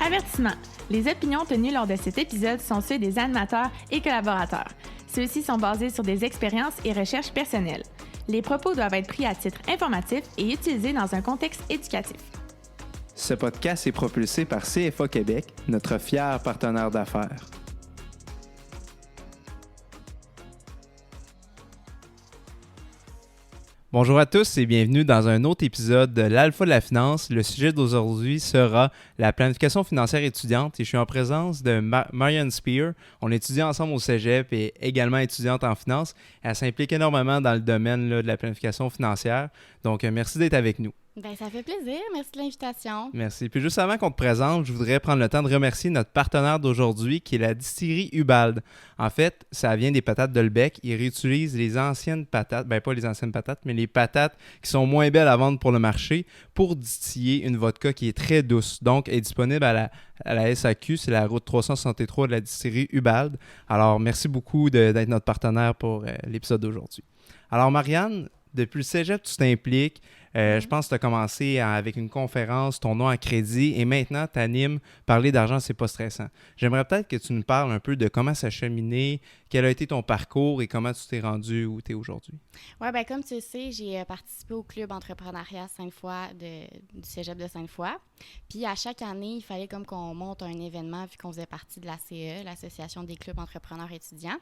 Avertissement. Les opinions tenues lors de cet épisode sont ceux des animateurs et collaborateurs. Ceux-ci sont basés sur des expériences et recherches personnelles. Les propos doivent être pris à titre informatif et utilisés dans un contexte éducatif. Ce podcast est propulsé par CFA Québec, notre fier partenaire d'affaires. Bonjour à tous et bienvenue dans un autre épisode de l'Alpha de la finance. Le sujet d'aujourd'hui sera la planification financière étudiante et je suis en présence de Marianne Spear. On étudie ensemble au cégep et également étudiante en finance. Elle s'implique énormément dans le domaine de la planification financière. Donc, merci d'être avec nous. Ben, ça fait plaisir. Merci de l'invitation. Merci. Puis juste avant qu'on te présente, je voudrais prendre le temps de remercier notre partenaire d'aujourd'hui qui est la distillerie Ubald. En fait, ça vient des patates de Lebec. Ils réutilisent les anciennes patates, ben pas les anciennes patates, mais les patates qui sont moins belles à vendre pour le marché pour distiller une vodka qui est très douce. Donc, elle est disponible à la SAQ, c'est la route 363 de la distillerie Ubald. Alors, merci beaucoup d'être notre partenaire pour l'épisode d'aujourd'hui. Alors, Marianne, depuis le cégep, tu t'impliques. Je pense que tu as commencé avec une conférence, ton nom à crédit, et maintenant, tu animes Parler d'argent, c'est pas stressant. J'aimerais peut-être que tu nous parles un peu de comment ça a cheminé, quel a été ton parcours et comment tu t'es rendu où tu es aujourd'hui. Oui, bien, comme tu le sais, j'ai participé au club entrepreneuriat Sainte-Foy du cégep de Sainte-Foy. Puis à chaque année, il fallait comme qu'on monte un événement vu qu'on faisait partie de l'ACE, l'Association des clubs entrepreneurs étudiants.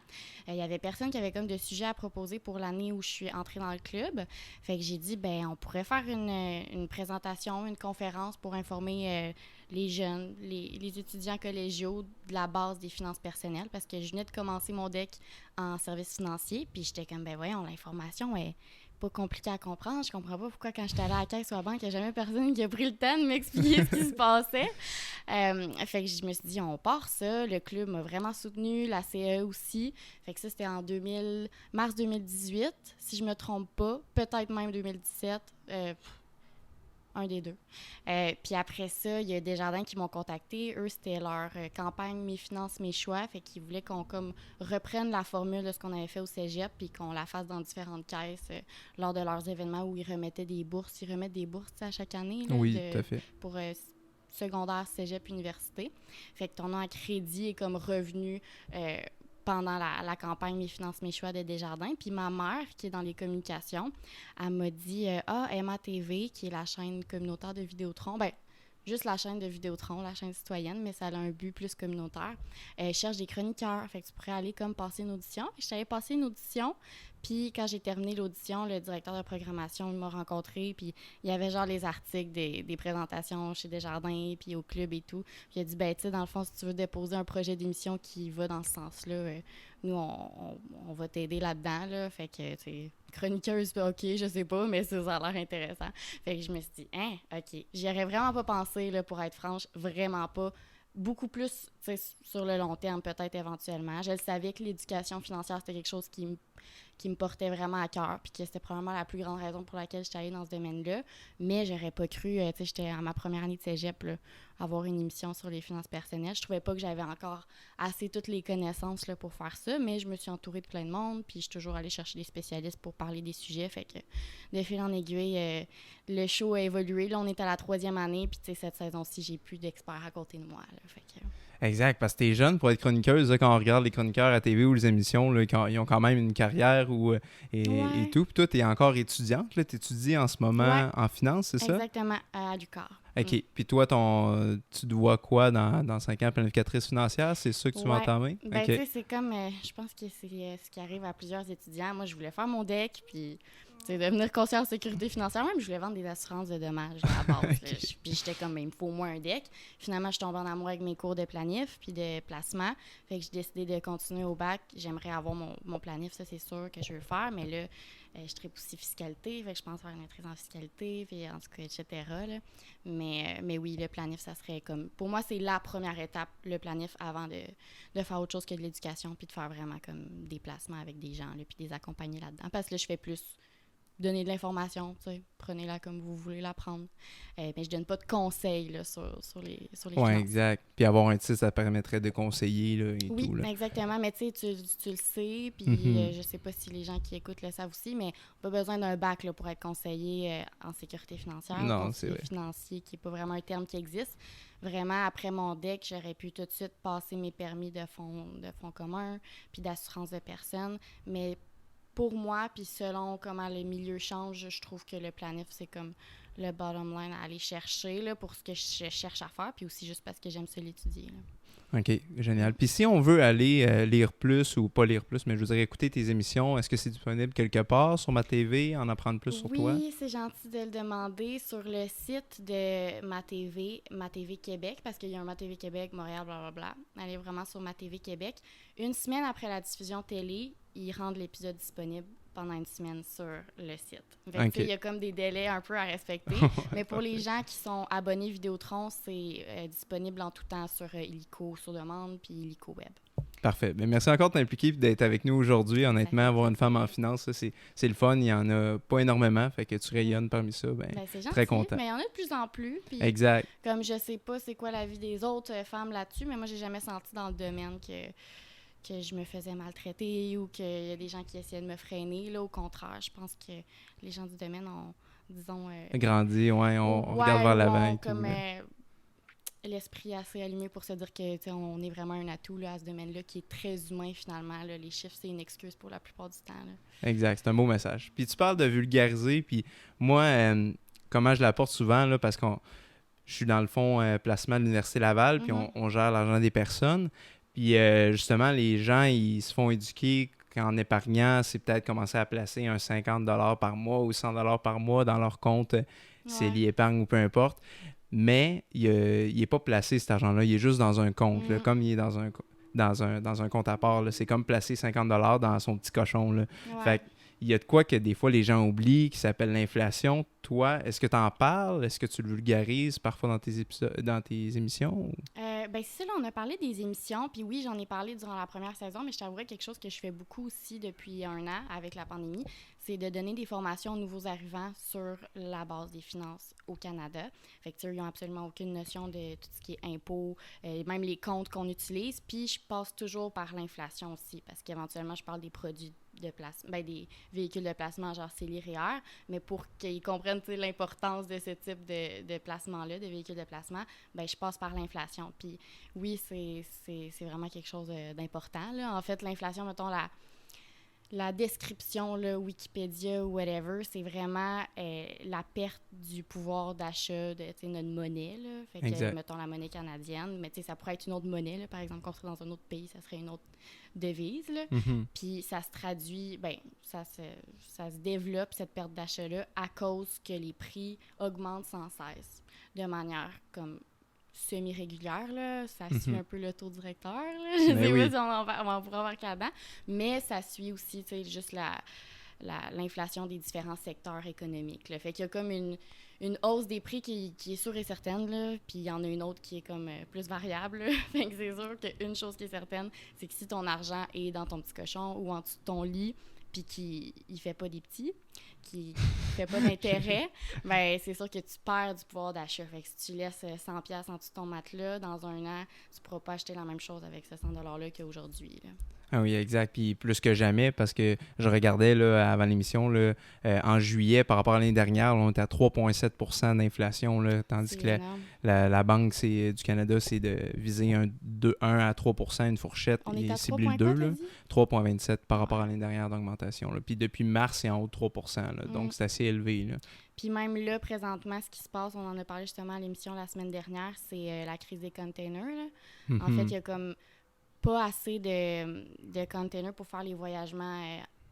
Il y avait personne qui avait comme de sujet à proposer pour l'année où je suis entrée dans le club. Fait que j'ai dit, ben on pourrait faire une présentation, une conférence pour informer les jeunes, les étudiants collégiaux de la base des finances personnelles parce que je venais de commencer mon DEC en services financiers. Puis j'étais comme, ben voyons, l'information est pas compliquée à comprendre. Je comprends pas pourquoi quand j'étais allée à la caisse ou à la banque, il n'y a jamais personne qui a pris le temps de m'expliquer ce qui se passait. Fait que je me suis dit, on part ça. Le club m'a vraiment soutenu, la CE aussi. Fait que ça, c'était en mars 2018, si je me trompe pas. Peut-être même 2017. Un des deux. Puis après ça, il y a Desjardins qui m'ont contacté. Eux, c'était leur campagne Mes finances, mes choix. Fait qu'ils voulaient qu'on comme reprenne la formule de ce qu'on avait fait au cégep puis qu'on la fasse dans différentes caisses lors de leurs événements où ils remettaient des bourses. Ils remettent des bourses à chaque année. Là, oui, tout à fait. Pour secondaire, cégep, université. Fait que ton nom à crédit est comme revenu pendant la campagne Mes finances, mes choix de Desjardins. Puis ma mère, qui est dans les communications, elle m'a dit Emma TV, qui est la chaîne communautaire de Vidéotron, ben juste la chaîne de Vidéotron, la chaîne citoyenne, mais ça a un but plus communautaire. Elle cherche des chroniqueurs, fait que tu pourrais aller comme passer une audition. Je t'avais passé une audition, puis quand j'ai terminé l'audition, le directeur de programmation m'a rencontré, puis il y avait genre les articles des présentations chez Desjardins, puis au club et tout. Puis il a dit, ben tu sais, dans le fond, si tu veux déposer un projet d'émission qui va dans ce sens-là, nous, on va t'aider là-dedans, là. Fait que, tu sais, chroniqueuse, OK, je sais pas, mais ça a l'air intéressant. Fait que je me suis dit, OK. J'y aurais vraiment pas pensé, là, pour être franche, vraiment pas. Beaucoup plus, tu sais, sur le long terme, peut-être éventuellement. Je le savais que l'éducation financière, c'était quelque chose qui me portait vraiment à cœur, puis que c'était probablement la plus grande raison pour laquelle j'étais allée dans ce domaine-là. Mais j'aurais pas cru, tu sais, j'étais à ma première année de cégep, là, avoir une émission sur les finances personnelles. Je trouvais pas que j'avais encore assez toutes les connaissances là, pour faire ça, mais je me suis entourée de plein de monde, puis je suis toujours allée chercher des spécialistes pour parler des sujets. Fait que de fil en aiguille, le show a évolué. Là, on est à la 3e année, puis tu sais, cette saison-ci, j'ai plus d'experts à côté de moi. Là, fait que... Exact, parce que t'es jeune pour être chroniqueuse. Là, quand on regarde les chroniqueurs à TV ou les émissions, là, ils ont quand même une carrière et tout. Puis toi, t'es encore étudiante. Tu étudies en ce moment en finance, c'est ça? Exactement, à l'UQAR. OK. Puis toi, tu dois quoi dans 5 ans, planificatrice financière? C'est ça que tu vas entamer? Ben, tu sais, c'est comme, je pense que c'est ce qui arrive à plusieurs étudiants. Moi, je voulais faire mon DEC, puis devenir conseillère en sécurité financière. Même, je voulais vendre des assurances de dommages à la base. Okay. Puis j'étais comme, il me faut au moins un DEC. Finalement, je tombe en amour avec mes cours de planif puis de placement. Fait que j'ai décidé de continuer au bac. J'aimerais avoir mon planif, ça, c'est sûr que je veux le faire. Mais là, je tripe aussi fiscalité. Fait que je pense faire une maîtrise en fiscalité, puis en tout cas, etc. Là. Mais oui, le planif, ça serait comme... Pour moi, c'est la première étape, le planif, avant de faire autre chose que de l'éducation puis de faire vraiment comme des placements avec des gens, là, puis des accompagner là-dedans. Parce que là, je fais plus donner de l'information, tu sais, prenez-la comme vous voulez la prendre. Mais je donne pas de conseils là, sur les Oui, finances. exact. Puis avoir un titre, ça permettrait de conseiller là, et Oui, tout. Là. exactement. Mais tu sais, tu le sais, puis Mhm. je sais pas si les gens qui écoutent le savent aussi, mais on n'a pas besoin d'un bac là, pour être conseiller en sécurité financière, Non, c'est conseiller vrai. financier, qui n'est pas vraiment un terme qui existe. Vraiment, après mon DEC, j'aurais pu tout de suite passer mes permis de fonds communs, puis d'assurance de personnes. Mais pour moi, puis selon comment le milieu change, je trouve que le planif, c'est comme le bottom line à aller chercher là, pour ce que je cherche à faire, puis aussi juste parce que j'aime ça l'étudier. Là. OK, génial. Puis si on veut aller lire plus ou pas lire plus, mais je voudrais écouter tes émissions, est-ce que c'est disponible quelque part sur ma TV, en apprendre plus sur toi? Oui, c'est gentil de le demander sur le site de Ma TV Québec, parce qu'il y a un Ma TV Québec, Montréal, blablabla. Allez vraiment sur Ma TV Québec. Une semaine après la diffusion télé, ils rendent l'épisode disponible pendant une semaine sur le site. Fait que, OK. il y a comme des délais un peu à respecter, mais pour les gens qui sont abonnés Vidéotron, c'est disponible en tout temps sur Illico sur demande puis Illico Web. Parfait. Mais merci encore de t'impliquer et d'être avec nous aujourd'hui. Honnêtement, avoir une femme en finance, ça, c'est le fun. Il n'y en a pas énormément. Fait que tu rayonnes parmi ça. Ben, Ben, c'est gentil, très content. mais il y en a de plus en plus. Puis Exact. comme je sais pas c'est quoi la vie des autres femmes là-dessus, mais moi, j'ai jamais senti dans le domaine que je me faisais maltraiter ou qu'il y a des gens qui essayaient de me freiner. Là, au contraire, je pense que les gens du domaine ont, disons... Grandi, ouais, on regarde vers l'avant et tout. comme là. l'esprit assez allumé pour se dire que on est vraiment un atout là, à ce domaine-là qui est très humain finalement. Là. Les chiffres, c'est une excuse pour la plupart du temps. Là. Exact, c'est un beau message. Puis tu parles de vulgariser, puis moi, comment je l'apporte souvent, là, parce que je suis dans le fond placement de l'Université Laval, puis on gère l'argent des personnes. Puis justement, les gens, ils se font éduquer qu'en épargnant, c'est peut-être commencer à placer un 50 $ par mois ou 100 $ par mois dans leur compte, c'est l'épargne ou peu importe. Mais il n'est pas placé, cet argent-là. Il est juste dans un compte. Là, comme il est dans un compte à part. Là. C'est comme placer 50 $ dans son petit cochon. Là. Ouais. Fait il y a de quoi que des fois les gens oublient, qui s'appelle l'inflation. Toi, est-ce que tu en parles? Est-ce que tu le vulgarises parfois dans tes émissions? Ben c'est ça, là, on a parlé des émissions, puis oui, j'en ai parlé durant la première saison, mais je t'avouerais quelque chose que je fais beaucoup aussi depuis 1 an avec la pandémie, c'est de donner des formations aux nouveaux arrivants sur la base des finances au Canada. Fait que, tu sais, ils n'ont absolument aucune notion de tout ce qui est impôts, même les comptes qu'on utilise, puis je passe toujours par l'inflation aussi, parce qu'éventuellement, je parle des produits de placement, ben des véhicules de placement genre CELI REER, mais pour qu'ils comprennent l'importance de ce type de placement-là, de véhicules de placement, ben je passe par l'inflation. Puis oui, c'est vraiment quelque chose d'important. Là. En fait, l'inflation, mettons, la description, là, Wikipédia ou whatever, c'est vraiment la perte du pouvoir d'achat de notre monnaie. Là. Fait que, mettons, la monnaie canadienne, mais ça pourrait être une autre monnaie. Là. Par exemple, qu'on serait dans un autre pays, ça serait une autre devise. Là. Mm-hmm. Puis ça se traduit, ben ça se développe, cette perte d'achat-là, à cause que les prix augmentent sans cesse, de manière comme semi-régulière, là. Ça suit un peu le taux directeur, là. Je sais pas si on pourra embarquer là-dedans, mais ça suit aussi, tu sais, juste l'inflation des différents secteurs économiques, là. Fait qu'il y a comme une hausse des prix qui est sûre et certaine, là, puis il y en a une autre qui est comme plus variable, là. Fait que c'est sûr qu'une chose qui est certaine, c'est que si ton argent est dans ton petit cochon ou en dessous de ton lit, puis qu'il ne fait pas des petits, qui fait pas d'intérêt, ben c'est sûr que tu perds du pouvoir d'achat. Fait que si tu laisses 100$ en dessous de ton matelas, dans 1 an, tu pourras pas acheter la même chose avec ce 100$ $-là qu'aujourd'hui. Là. Ah oui, exact. Puis plus que jamais, parce que je regardais là, avant l'émission, là, en juillet, par rapport à l'année dernière, on était à 3,7 % d'inflation, là, tandis que la Banque du Canada, c'est de viser 1 à 3 % une fourchette. On est à ciblé le 2, 3,27 par rapport à l'année dernière d'augmentation. Là. Puis depuis mars, c'est en haut de 3 %. Là, donc, c'est assez élevé. Là. Puis même là, présentement, ce qui se passe, on en a parlé justement à l'émission la semaine dernière, c'est la crise des containers. Là. En fait, il y a comme pas assez de containers pour faire les voyagements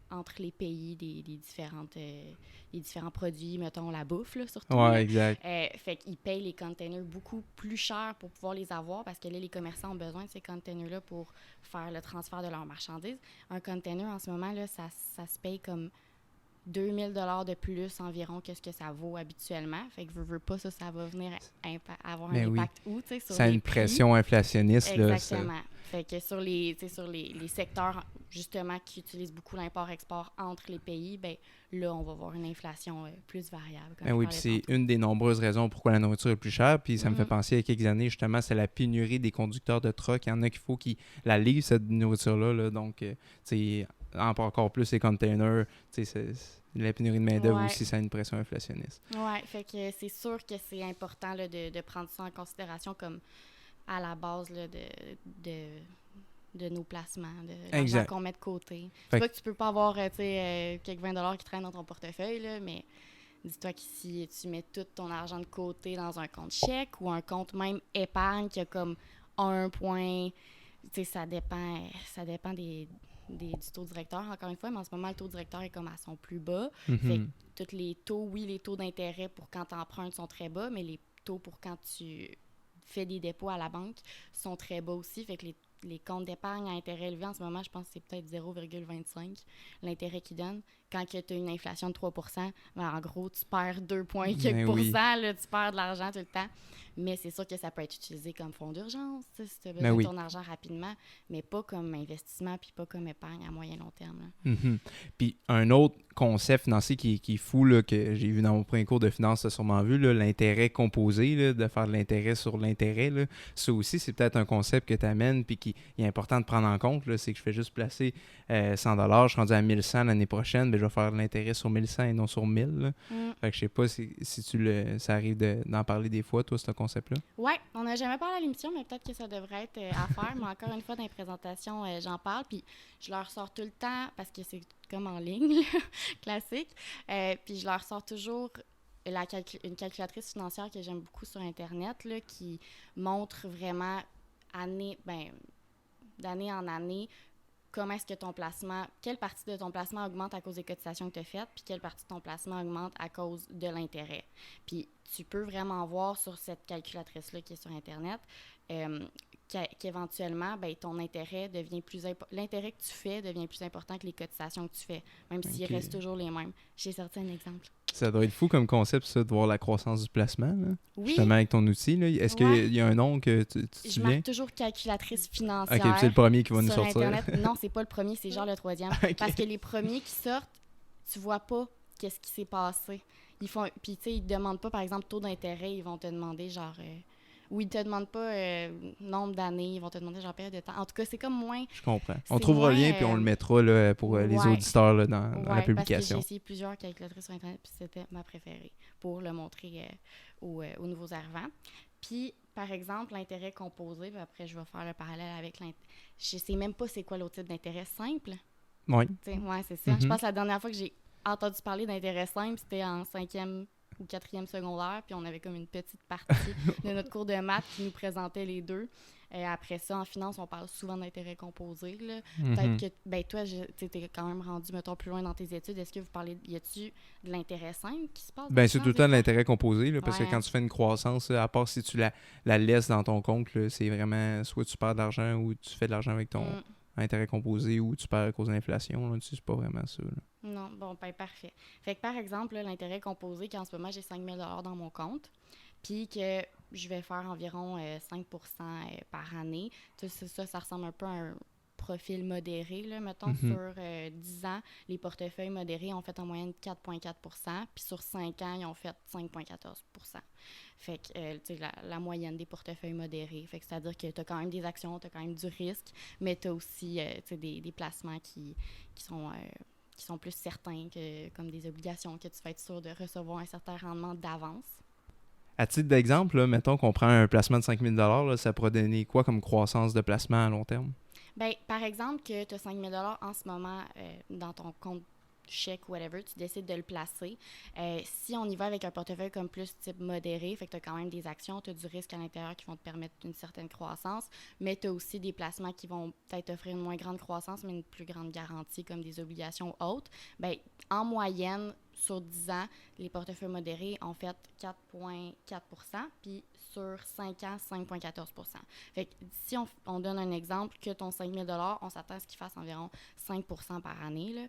entre les pays des différents produits, mettons la bouffe, là, surtout. Oui, exact. Fait qu'ils payent les containers beaucoup plus cher pour pouvoir les avoir parce que là, les commerçants ont besoin de ces containers-là pour faire le transfert de leurs marchandises. Un container, en ce moment, là, ça se paye comme 2000 $ de plus environ que ce que ça vaut habituellement. Fait que veux pas, ça va venir avoir un impact où, tu sais, sur ça a les une prix. pression inflationniste. Exactement. Là, fait que sur les secteurs, justement, qui utilisent beaucoup l'import-export entre les pays, ben là, on va voir une inflation plus variable. Oui, puis c'est une des nombreuses raisons pourquoi la nourriture est plus chère. Puis ça me fait penser à quelques années, justement, c'est la pénurie des conducteurs de truck. Il y en a qu'il faut qu'ils la livrent, cette nourriture-là. Là. Donc, tu sais, encore plus les containers, tu sais, la pénurie de main-d'œuvre aussi, ça a une pression inflationniste. Oui, fait que c'est sûr que c'est important là, de prendre ça en considération comme à la base là, de nos placements, de l'argent qu'on met de côté. C'est pas que tu peux pas avoir quelques 20 $ qui traînent dans ton portefeuille, là, mais dis-toi qu'ici, tu mets tout ton argent de côté dans un compte chèque ou un compte même épargne qui a comme 1 point. Tu sais, ça dépend du taux directeur, encore une fois, mais en ce moment, le taux directeur est comme à son plus bas. Fait que tous les taux, les taux d'intérêt pour quand tu empruntes sont très bas, mais les taux pour quand tu fais des dépôts à la banque sont très bas aussi. Fait que les comptes d'épargne à intérêt élevé, en ce moment, je pense que c'est peut-être 0,25 l'intérêt qu'ils donnent. Quand tu as une inflation de 3 %, ben, en gros, tu perds 2 points quelques pourcents, là, tu perds de l'argent tout le temps. Mais c'est sûr que ça peut être utilisé comme fonds d'urgence, si tu as besoin de ton argent rapidement, mais pas comme investissement puis pas comme épargne à moyen long terme. Puis un autre concept financier qui est fou, là, que j'ai vu dans mon premier cours de finance, tu as sûrement vu, là, l'intérêt composé, là, de faire de l'intérêt sur l'intérêt. Là. Ça aussi, c'est peut-être un concept que tu amènes puis qui est important de prendre en compte. Là, c'est que je fais juste placer 100 $, je suis rendu à 1100 l'année prochaine, ben, je vais faire de l'intérêt sur 1100 et non sur 1000. Là. Fait que je sais pas si ça arrive d'en parler des fois, toi, ce concept-là. Oui, on n'a jamais parlé à l'émission, mais peut-être que ça devrait être à faire. Mais encore une fois, dans les présentations, j'en parle. Puis je leur sors tout le temps, parce que c'est comme en ligne, classique. Puis je leur sors toujours une calculatrice financière que j'aime beaucoup sur Internet, là, qui montre vraiment d'année en année comment est-ce que quelle partie de ton placement augmente à cause des cotisations que tu as faites, puis quelle partie de ton placement augmente à cause de l'intérêt. Puis tu peux vraiment voir sur cette calculatrice-là qui est sur Internet qu'éventuellement, ben, ton intérêt l'intérêt que tu fais devient plus important que les cotisations que tu fais, même s'ils restent toujours les mêmes. J'ai sorti un exemple. Ça doit être fou comme concept, ça, de voir la croissance du placement, là. Oui. Justement, avec ton outil. Là. Est-ce qu'il y a un nom que tu Je marque toujours calculatrice financière. OK, c'est le premier qui va nous sur sortir. Internet. Non, c'est pas le premier, c'est genre le 3e. Okay. Parce que les premiers qui sortent, tu vois pas qu'est-ce qui s'est passé. Puis, tu sais, ils te demandent pas, par exemple, taux d'intérêt. Ils vont te demander, genre... ou ils te demandent pas nombre d'années. Ils vont te demander, genre, période de temps. En tout cas, c'est comme moins... Je comprends. On trouvera le lien, puis on le mettra là, pour les auditeurs là, dans la publication. Parce que j'ai essayé plusieurs calculatrices sur Internet, puis c'était ma préférée pour le montrer aux nouveaux arrivants. Puis, par exemple, l'intérêt composé, puis après, je vais faire le parallèle avec l'intérêt. Je sais même pas c'est quoi l'autre type d'intérêt simple. Oui. Oui, c'est ça. Je pense que la dernière fois que j'ai entendu parler d'intérêt simple, c'était en 5e ou 4e secondaire, puis on avait comme une petite partie de notre cours de maths qui nous présentait les deux. Après ça, en finance, on parle souvent d'intérêt composé. Là. Peut-être que, ben toi, tu es quand même rendu, mettons, plus loin dans tes études. Est-ce que vous parlez, y a-tu de l'intérêt simple qui se passe? Ben, c'est tout le temps de l'intérêt composé, là, parce que quand tu fais une croissance, à part si tu la laisses dans ton compte, là, c'est vraiment soit tu perds de l'argent ou tu fais de l'argent avec ton intérêt composé ou tu perds à cause de l'inflation. C'est pas vraiment ça. Là. Non, bon, ben parfait. Fait que par exemple, là, l'intérêt composé, qu'en ce moment, j'ai 5 000 $ dans mon compte, puis que je vais faire environ 5 % par année. Ça ressemble un peu à un profil modéré, là, mettons, sur 10 ans, les portefeuilles modérés ont fait en moyenne 4,4 %, puis sur 5 ans, ils ont fait 5,14 %. Fait que, tu sais, la moyenne des portefeuilles modérés. Fait que c'est-à-dire que tu as quand même des actions, tu as quand même du risque, mais tu as aussi, tu sais, des placements qui sont plus certains, comme des obligations, que tu vas être sûr de recevoir un certain rendement d'avance. À titre d'exemple, là, mettons qu'on prend un placement de 5 000 $, ça pourrait donner quoi comme croissance de placement à long terme? Bien, par exemple, que tu as 5 000 $ en ce moment dans ton compte chèque ou whatever, tu décides de le placer. Si on y va avec un portefeuille comme plus type modéré, fait que tu as quand même des actions, tu as du risque à l'intérieur qui vont te permettre une certaine croissance, mais tu as aussi des placements qui vont peut-être offrir une moins grande croissance, mais une plus grande garantie, comme des obligations hautes. Bien, en moyenne, sur 10 ans, les portefeuilles modérés ont fait 4,4 %, puis sur 5 ans, 5,14 %. Fait que si on donne un exemple, que ton 5 000 $, on s'attend à ce qu'il fasse environ 5 % par année,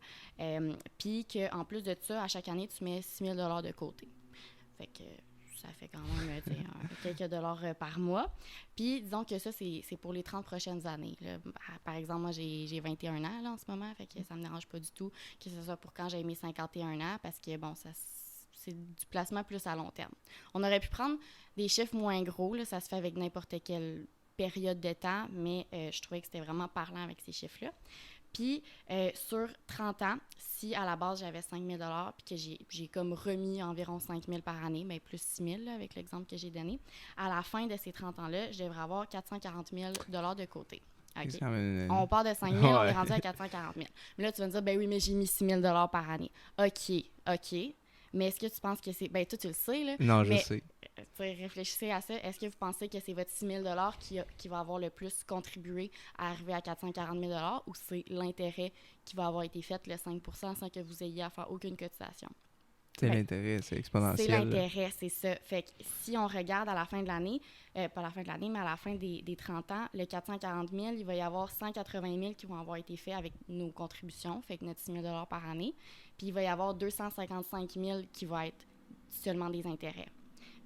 puis qu'en plus de ça, à chaque année, tu mets 6 000 $ de côté. Fait que ça fait quand même quelques dollars par mois. Puis, disons que ça, c'est pour les 30 prochaines années. Là. Par exemple, moi, j'ai 21 ans là, en ce moment, fait que ça me dérange pas du tout que ce soit pour quand j'ai mes 51 ans, parce que, bon, c'est du placement plus à long terme. On aurait pu prendre des chiffres moins gros, là, ça se fait avec n'importe quelle période de temps, mais je trouvais que c'était vraiment parlant avec ces chiffres-là. Puis, sur 30 ans, si à la base, j'avais 5 000 $ puis que j'ai comme remis environ 5 000 par année, bien plus 6 000 là, avec l'exemple que j'ai donné, à la fin de ces 30 ans-là, je devrais avoir 440 000 $ de côté. Okay. On part de 5 000, on est rendu à 440 000. Mais là, tu vas me dire, ben oui, mais j'ai mis 6 000 $ par année. OK. Mais est-ce que tu penses que c'est... Ben toi, tu le sais, là. Non, je sais. Réfléchissez à ça. Est-ce que vous pensez que c'est votre 6 000 $ qui va avoir le plus contribué à arriver à 440 000 $ ou c'est l'intérêt qui va avoir été fait, le 5 % sans que vous ayez à faire aucune cotisation? C'est l'intérêt, c'est exponentiel. C'est l'intérêt, c'est ça. Fait que si on regarde à la fin de l'année, pas à la fin de l'année, mais à la fin des 30 ans, le 440 000, il va y avoir 180 000 qui vont avoir été faits avec nos contributions, fait que notre 6 000 $ par année. Puis il va y avoir 255 000 qui vont être seulement des intérêts.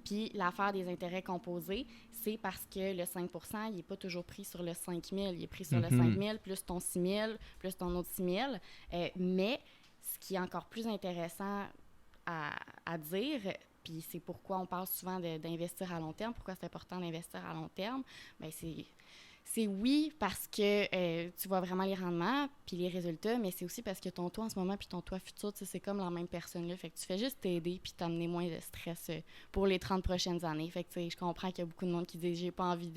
Puis l'affaire des intérêts composés, c'est parce que le 5 % il n'est pas toujours pris sur le 5 000. Il est pris sur le 5 000 plus ton 6 000 plus ton autre 6 000. Mais ce qui est encore plus intéressant à dire, puis c'est pourquoi on parle souvent d'investir à long terme, pourquoi c'est important d'investir à long terme, bien c'est oui parce que tu vois vraiment les rendements puis les résultats, mais c'est aussi parce que ton toi en ce moment puis ton toi futur, c'est comme la même personne là, fait que tu fais juste t'aider puis t'amener moins de stress pour les 30 prochaines années. Fait que je comprends qu'il y a beaucoup de monde qui dit j'ai pas envie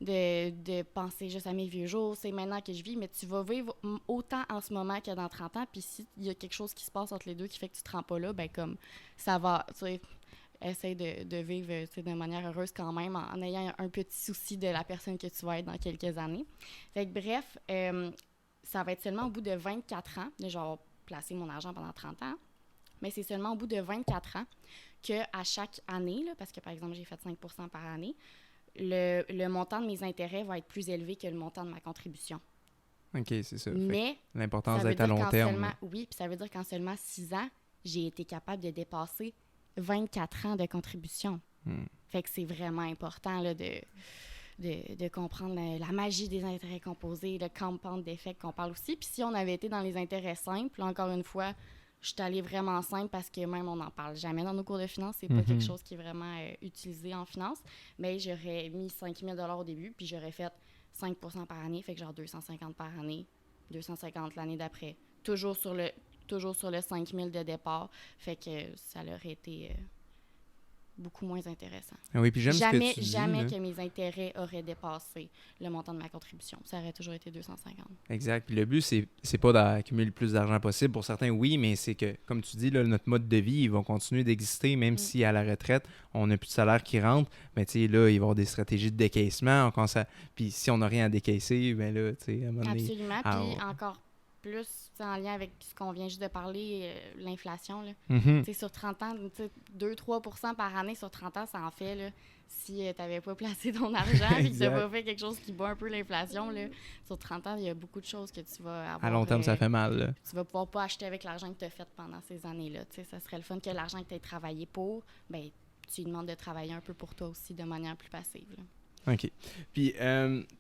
de penser juste à mes vieux jours, c'est maintenant que je vis, mais tu vas vivre autant en ce moment que dans 30 ans, puis si il y a quelque chose qui se passe entre les deux qui fait que tu te rends pas là, ben comme ça va, tu sais, essaye de vivre de manière heureuse quand même en ayant un petit souci de la personne que tu vas être dans quelques années. Fait que bref, ça va être seulement au bout de 24 ans, je vais avoir placé mon argent pendant 30 ans, mais c'est seulement au bout de 24 ans qu'à chaque année, là, parce que par exemple j'ai fait 5 % par année, le montant de mes intérêts va être plus élevé que le montant de ma contribution. OK, c'est ça. Mais l'importance d'être à long terme. Oui, puis ça veut dire qu'en seulement 6 ans, j'ai été capable de dépasser 24 ans de contribution. Fait que c'est vraiment important là, de comprendre la magie des intérêts composés, le compound d'effect qu'on parle aussi. Puis si on avait été dans les intérêts simples, encore une fois, je suis allée vraiment simple parce que même on n'en parle jamais dans nos cours de finance. C'est pas quelque chose qui est vraiment utilisé en finance. Mais j'aurais mis 5 000 $ au début, puis j'aurais fait 5 % par année, fait que genre 250 par année, 250 l'année d'après. Toujours sur le 5 000 de départ, fait que ça aurait été beaucoup moins intéressant. Oui, puis jamais là. que mes intérêts auraient dépassé le montant de ma contribution. Ça aurait toujours été 250. Exact. Puis le but, c'est pas d'accumuler le plus d'argent possible. Pour certains, oui, mais c'est que, comme tu dis, là, notre mode de vie, il va continuer d'exister, même si à la retraite, on n'a plus de salaire qui rentre. Mais tu sais, là, il va y avoir des stratégies de décaissement. Puis si on n'a rien à décaisser, bien là, tu sais, à un moment donné... Absolument. Puis encore plus en lien avec ce qu'on vient juste de parler, l'inflation. Sur 30 ans, 2-3 % par année sur 30 ans, ça en fait. Là, si tu n'avais pas placé ton argent et que tu n'as pas fait quelque chose qui bat un peu l'inflation, là, sur 30 ans, il y a beaucoup de choses que tu vas avoir. À long terme, ça fait mal. Là. Tu vas pouvoir pas acheter avec l'argent que tu as fait pendant ces années-là. Ça serait le fun que l'argent que tu aies travaillé pour, ben, tu lui demandes de travailler un peu pour toi aussi de manière plus passive. Là. OK. Puis, tu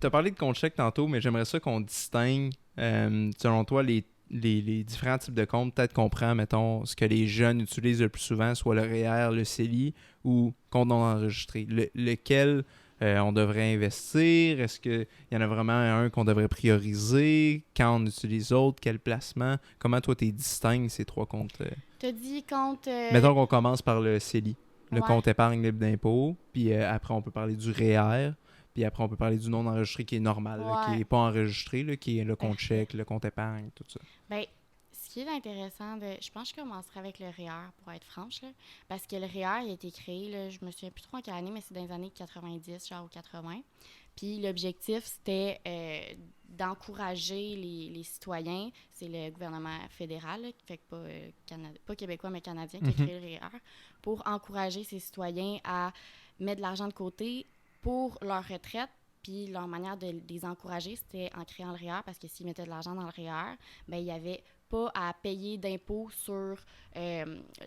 as parlé de compte chèque tantôt, mais j'aimerais ça qu'on distingue, selon toi, les différents types de comptes. Peut-être qu'on prend, mettons, ce que les jeunes utilisent le plus souvent, soit le REER, le CELI ou compte non enregistré. Lequel on devrait investir? Est-ce qu'il y en a vraiment un qu'on devrait prioriser? Quand on utilise l'autre? Quel placement? Comment toi, tu distingues ces trois comptes? Tu as dit compte... Mettons qu'on commence par le CELI. Le compte épargne libre d'impôt, puis après, on peut parler du REER, puis après, on peut parler du non enregistré qui est normal, là, qui n'est pas enregistré, là, qui est le compte chèque, le compte épargne, tout ça. Bien, ce Ce qui est intéressant, je pense que je commencerai avec le REER, pour être franche, là, parce que le REER, il a été créé, là, je me souviens plus trop en quelle année, mais c'est dans les années 90, genre, ou 80. Puis l'objectif, c'était d'encourager les citoyens, c'est le gouvernement fédéral, là, fait que pas québécois, mais canadien, qui a créé le REER, pour encourager ces citoyens à mettre de l'argent de côté pour leur retraite. Puis leur manière de les encourager, c'était en créant le REER, parce que s'ils mettaient de l'argent dans le REER, ben il n'y avait pas à payer d'impôts sur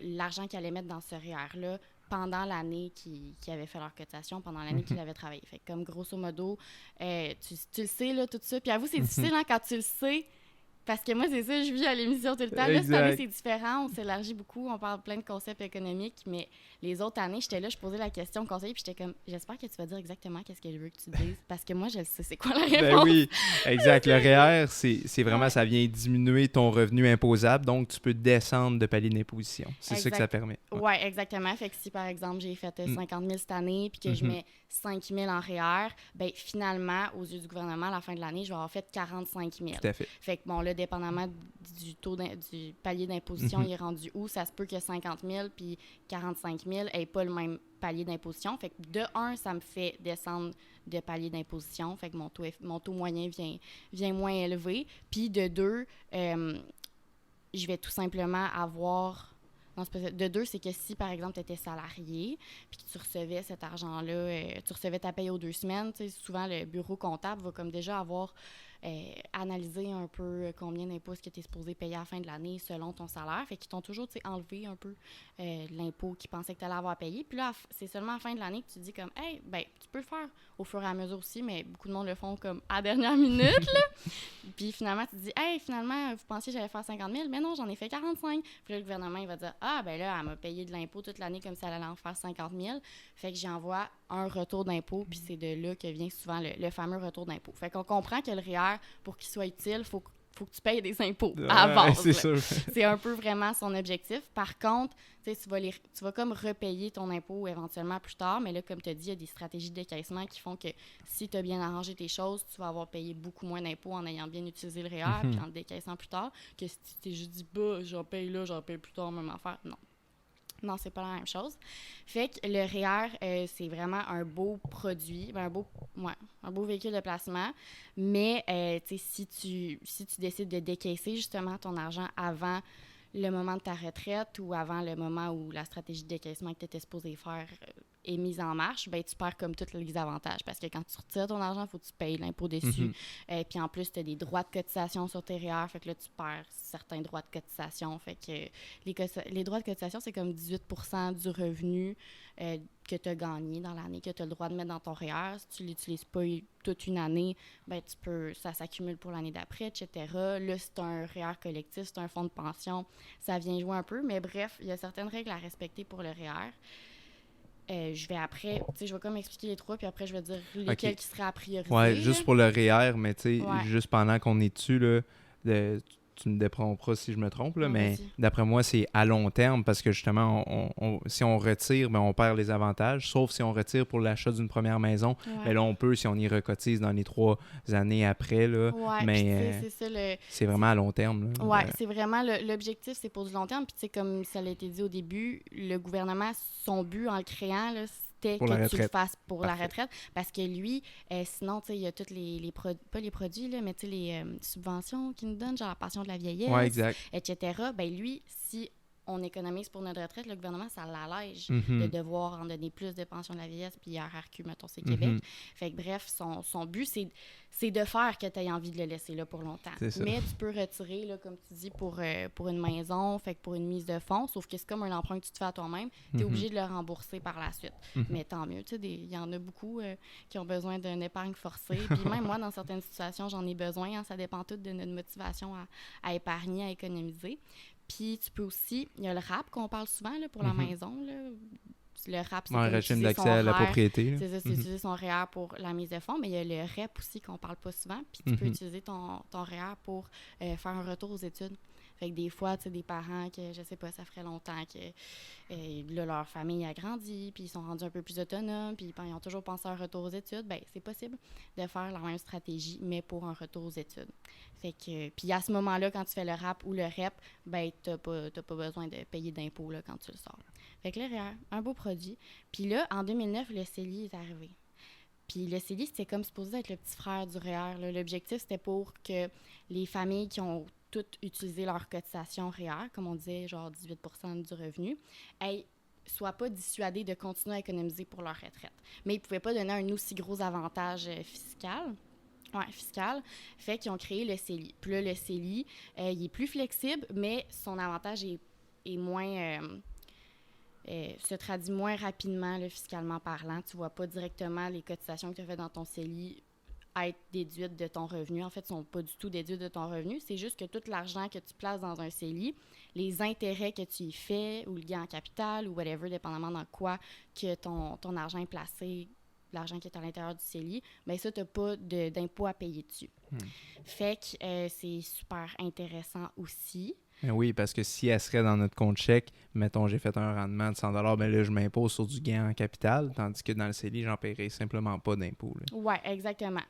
l'argent qu'ils allaient mettre dans ce REER-là pendant l'année qu'ils avaient fait leur cotisation, pendant l'année qu'ils avaient travaillé. Fait que comme grosso modo, tu le sais, là, tout ça. Puis avoue, c'est difficile hein, quand tu le sais. Parce que moi, c'est ça, je vis à l'émission tout le temps. Là, cette année, c'est différent. On s'élargit beaucoup. On parle plein de concepts économiques. Mais les autres années, j'étais là, je posais la question au conseiller, puis j'étais comme, j'espère que tu vas dire exactement qu'est-ce que je veux que tu dises. Parce que moi, je le sais, c'est quoi la réponse. Ben oui, exact. Le REER, c'est vraiment, ça vient diminuer ton revenu imposable. Donc, tu peux descendre de palier d'imposition. C'est ça que ça permet. Oui, exactement. Fait que si, par exemple, j'ai fait 50 000 cette année, puis que je mets 5 000 en REER, ben finalement, aux yeux du gouvernement, à la fin de l'année, je vais avoir fait 45 000. Tout à fait. Fait que bon, là, dépendamment du taux du palier d'imposition, il est rendu où? Ça se peut que 50 000 puis 45 000 n'aient pas le même palier d'imposition. Fait que de un, ça me fait descendre de palier d'imposition. Fait que mon taux moyen vient moins élevé. Puis de deux, je vais tout simplement avoir... Non, de deux, c'est que si, par exemple, tu étais salarié puis que tu recevais cet argent-là, tu recevais ta paye aux 2 semaines, souvent, le bureau comptable va comme déjà avoir analysé un peu combien d'impôts que tu es supposé payer à la fin de l'année selon ton salaire. Fait qu'ils t'ont toujours enlevé un peu l'impôt qu'ils pensaient que tu allais avoir payé. Puis là, c'est seulement à la fin de l'année que tu dis comme « Hey, ben tu peux le faire au fur et à mesure aussi, mais beaucoup de monde le font comme à la dernière minute. » là. Puis finalement, tu te dis « Hey, finalement, vous pensiez que j'allais faire 50 000? Mais non, j'en ai fait 45. » Puis là, le gouvernement, il va dire « Ah, ben là, elle m'a payé de l'impôt toute l'année comme si elle allait en faire 50 000. » Fait que j'envoie un retour d'impôt, puis c'est de là que vient souvent le fameux retour d'impôt. Fait qu'on comprend que le REER, pour qu'il soit utile, faut que tu payes des impôts à la base. C'est sûr. C'est un peu vraiment son objectif. Par contre, tu vas comme repayer ton impôt éventuellement plus tard, mais là, comme tu as dit, il y a des stratégies de décaissement qui font que si tu as bien arrangé tes choses, tu vas avoir payé beaucoup moins d'impôts en ayant bien utilisé le REER puis en le décaissant plus tard, que si tu t'es juste dit, bah, j'en paye là, j'en paye plus tard, même affaire. Non. Non, c'est pas la même chose. Fait que le REER, c'est vraiment un beau produit, un beau véhicule de placement. Mais si tu décides de décaisser justement ton argent avant le moment de ta retraite ou avant le moment où la stratégie de décaissement que tu étais supposé faire est mise en marche, ben tu perds comme tous les avantages. Parce que quand tu retires ton argent, il faut que tu payes l'impôt dessus. Puis en plus, tu as des droits de cotisation sur tes REER. Fait que là, tu perds certains droits de cotisation. Fait que les droits de cotisation, c'est comme 18 % du revenu que tu as gagné dans l'année, que tu as le droit de mettre dans ton REER. Si tu ne l'utilises pas toute une année, ben ça s'accumule pour l'année d'après, etc. Là, c'est un REER collectif, c'est un fonds de pension. Ça vient jouer un peu. Mais bref, il y a certaines règles à respecter pour le REER. Je vais comme expliquer les trois, puis après, je vais dire lesquels qui seraient à prioriser. Ouais, juste pour le REER, mais tu sais, juste pendant qu'on est dessus, là, tu me déprendras si je me trompe, là, mais d'après moi, c'est à long terme parce que justement, si on retire, ben, on perd les avantages, sauf si on retire pour l'achat d'une première maison. Mais là, on peut si on y recotise dans les 3 années après. Là, mais c'est vraiment à long terme. Oui, c'est vraiment l'objectif, c'est pour du long terme. Puis comme ça l'a été dit au début, le gouvernement, son but en le créant, là, pour que tu le fasses pour la retraite. Parce que lui, sinon, il y a tous pas les produits, là, mais les subventions qu'il nous donne, genre la pension de la vieillesse, etc. Ben lui, si on économise pour notre retraite, le gouvernement, ça l'allège de devoir en donner plus de pension de la vieillesse, puis RRQ, mettons, c'est Québec. Fait que bref, son but, c'est de faire que tu aies envie de le laisser là pour longtemps. Mais tu peux retirer, là, comme tu dis, pour une maison, fait que pour une mise de fonds, sauf que c'est comme un emprunt que tu te fais à toi-même, tu es obligé de le rembourser par la suite. Mais tant mieux, tu sais, il y en a beaucoup qui ont besoin d'une épargne forcée. Puis même moi, dans certaines situations, j'en ai besoin. Ça dépend tout de notre motivation à épargner, à économiser. Puis tu peux aussi, il y a le RAP qu'on parle souvent là, pour la maison. Là. Le RAP, c'est un régime d'accès à la propriété. C'est ça, c'est utiliser son REER pour la mise de fonds, mais il y a le REP aussi qu'on parle pas souvent. Puis tu peux utiliser ton REER pour faire un retour aux études. Fait que des fois, tu sais, des parents que, je sais pas, ça ferait longtemps que là, leur famille a grandi, puis ils sont rendus un peu plus autonomes, puis ils ont toujours pensé à un retour aux études, ben c'est possible de faire la même stratégie, mais pour un retour aux études. Fait que, puis à ce moment-là, quand tu fais le RAP ou le REP, ben t'as pas besoin de payer d'impôts là, quand tu le sors. Fait que le REER, un beau produit. Puis là, en 2009, le CELI est arrivé. Puis le CELI, c'était comme supposé être le petit frère du REER, là. L'objectif, c'était pour que les familles qui ont toutes utilisé leur cotisation REER, comme on disait, genre 18% du revenu, soient pas dissuadés de continuer à économiser pour leur retraite. Mais ils ne pouvaient pas donner un aussi gros avantage fiscal. Oui, fiscal. Fait qu'ils ont créé le CELI. Puis là, le CELI, il est plus flexible, mais son avantage est moins... se traduit moins rapidement, là, fiscalement parlant. Tu ne vois pas directement les cotisations que tu as faites dans ton CELI être déduites de ton revenu. En fait, elles ne sont pas du tout déduites de ton revenu. C'est juste que tout l'argent que tu places dans un CELI, les intérêts que tu y fais, ou le gain en capital, ou whatever, dépendamment dans quoi que ton argent est placé, l'argent qui est à l'intérieur du CELI, bien ça, tu n'as pas d'impôt à payer dessus. Fait que c'est super intéressant aussi. Ben oui, parce que si elle serait dans notre compte chèque, mettons, j'ai fait un rendement de 100 $, ben là, je m'impose sur du gain en capital, tandis que dans le CELI, j'en paierai simplement pas d'impôt. Oui, exactement.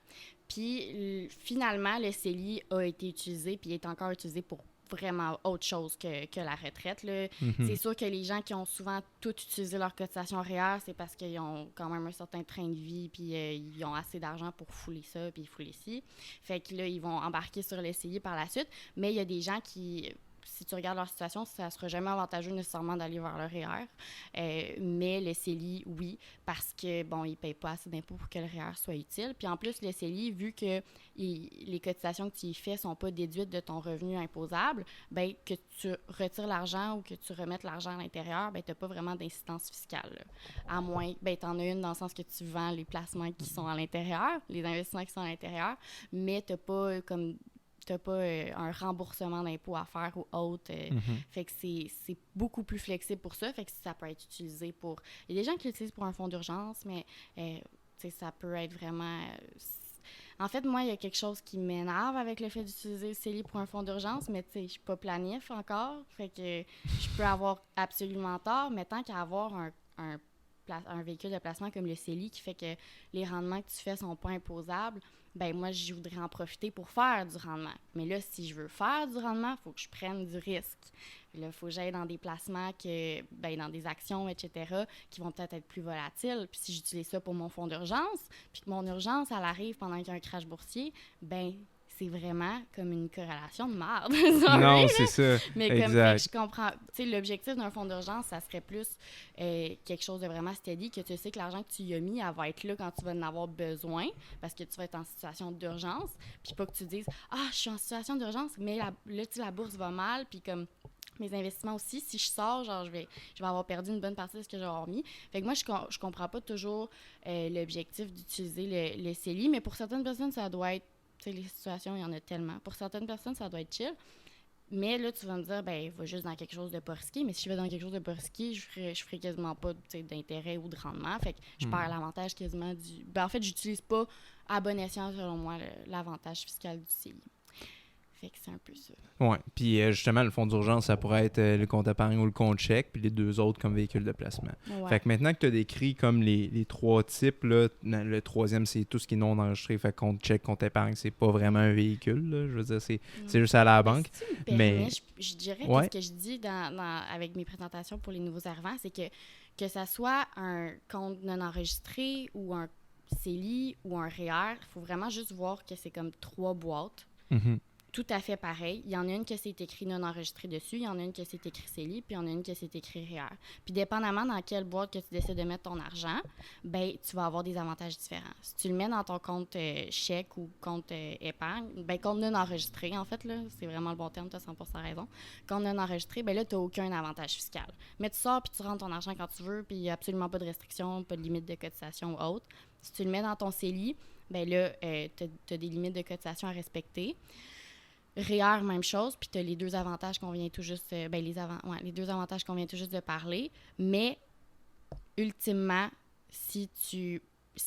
Puis finalement, le CELI a été utilisé, puis est encore utilisé pour vraiment autre chose que la retraite, là. C'est sûr que les gens qui ont souvent tout utilisé leur cotisation REER, c'est parce qu'ils ont quand même un certain train de vie, puis ils ont assez d'argent pour fouler ça, puis fouler ci. Fait que là, ils vont embarquer sur le CELI par la suite. Mais il y a des gens qui... Si tu regardes leur situation, ça ne sera jamais avantageux nécessairement d'aller vers le REER. Mais le CELI, oui, parce que, bon, ils ne payent pas assez d'impôts pour que le REER soit utile. Puis en plus, le CELI, vu que les cotisations que tu y fais ne sont pas déduites de ton revenu imposable, bien, que tu retires l'argent ou que tu remettes l'argent à l'intérieur, bien, tu n'as pas vraiment d'incidence fiscale, là. À moins, bien, tu en as une dans le sens que tu vends les placements qui sont à l'intérieur, les investissements qui sont à l'intérieur, mais tu n'as pas comme... T'as pas un remboursement d'impôt à faire ou autre. Fait que c'est beaucoup plus flexible pour ça. Fait que ça peut être utilisé pour... Il y a des gens qui l'utilisent pour un fonds d'urgence, mais ça peut être vraiment... En fait, moi, il y a quelque chose qui m'énerve avec le fait d'utiliser le CELI pour un fonds d'urgence, mais je suis pas planif encore. Fait que je peux avoir absolument tort, mais tant qu'à avoir un véhicule de placement comme le CELI qui fait que les rendements que tu fais sont pas imposables, ben moi, je voudrais en profiter pour faire du rendement. Mais là, si je veux faire du rendement, il faut que je prenne du risque. Là, il faut que j'aille dans des placements, dans des actions, etc., qui vont peut-être être plus volatiles. Puis si j'utilise ça pour mon fonds d'urgence, puis que mon urgence, elle arrive pendant qu'il y a un crash boursier, ben c'est vraiment comme une corrélation de merde. Non, c'est ça. Mais exact. comme fait que je comprends, tu sais, l'objectif d'un fonds d'urgence, ça serait plus quelque chose de vraiment steady, que tu sais que l'argent que tu y as mis, elle va être là quand tu vas en avoir besoin, parce que tu vas être en situation d'urgence, puis pas que tu dises « Ah, je suis en situation d'urgence, mais là, tu sais, la bourse va mal, puis comme... » mes investissements aussi, si je sors, genre, je vais avoir perdu une bonne partie de ce que j'ai remis. Fait que moi, je comprends pas toujours l'objectif d'utiliser le CELI, mais pour certaines personnes, ça doit être... Tu sais, les situations, il y en a tellement. Pour certaines personnes, ça doit être chill. Mais là, tu vas me dire, ben, va juste dans quelque chose de pas risqué. Mais si je vais dans quelque chose de pas risqué, je ferai quasiment pas d'intérêt ou de rendement. Fait que je perds l'avantage quasiment du... Ben, en fait, j'utilise pas à bon escient, selon moi, l'avantage fiscal du CELI. Fait que c'est un peu ça. Oui, puis justement, le fonds d'urgence, ça pourrait être le compte épargne ou le compte chèque, puis les deux autres comme véhicule de placement. Ouais. Fait que maintenant que tu as décrit comme les trois types, là, le troisième, c'est tout ce qui est non enregistré. Fait que compte chèque, compte épargne, c'est pas vraiment un véhicule, là. Je veux dire, c'est juste à la banque. Si tu me permets, je dirais ouais. que ce que je dis avec mes présentations pour les nouveaux arrivants, c'est que ça soit un compte non enregistré ou un CELI ou un REER, il faut vraiment juste voir que c'est comme 3 boîtes. Tout à fait pareil. Il y en a une que c'est écrit non enregistré dessus, il y en a une que c'est écrit CELI, puis il y en a une que c'est écrit REER. Puis dépendamment dans quelle boîte que tu décides de mettre ton argent, ben tu vas avoir des avantages différents. Si tu le mets dans ton compte chèque ou compte épargne, ben compte non enregistré, en fait, là, c'est vraiment le bon terme, tu as 100% raison. Compte non enregistré, ben là, tu n'as aucun avantage fiscal. Mais tu sors puis tu rentres ton argent quand tu veux, puis il n'y a absolument pas de restrictions, pas de limite de cotisation ou autre. Si tu le mets dans ton CELI, ben là, tu as des limites de cotisation à respecter. REER, même chose, puis tu as les deux avantages qu'on vient tout juste les deux avantages qu'on vient tout juste de parler, mais ultimement, si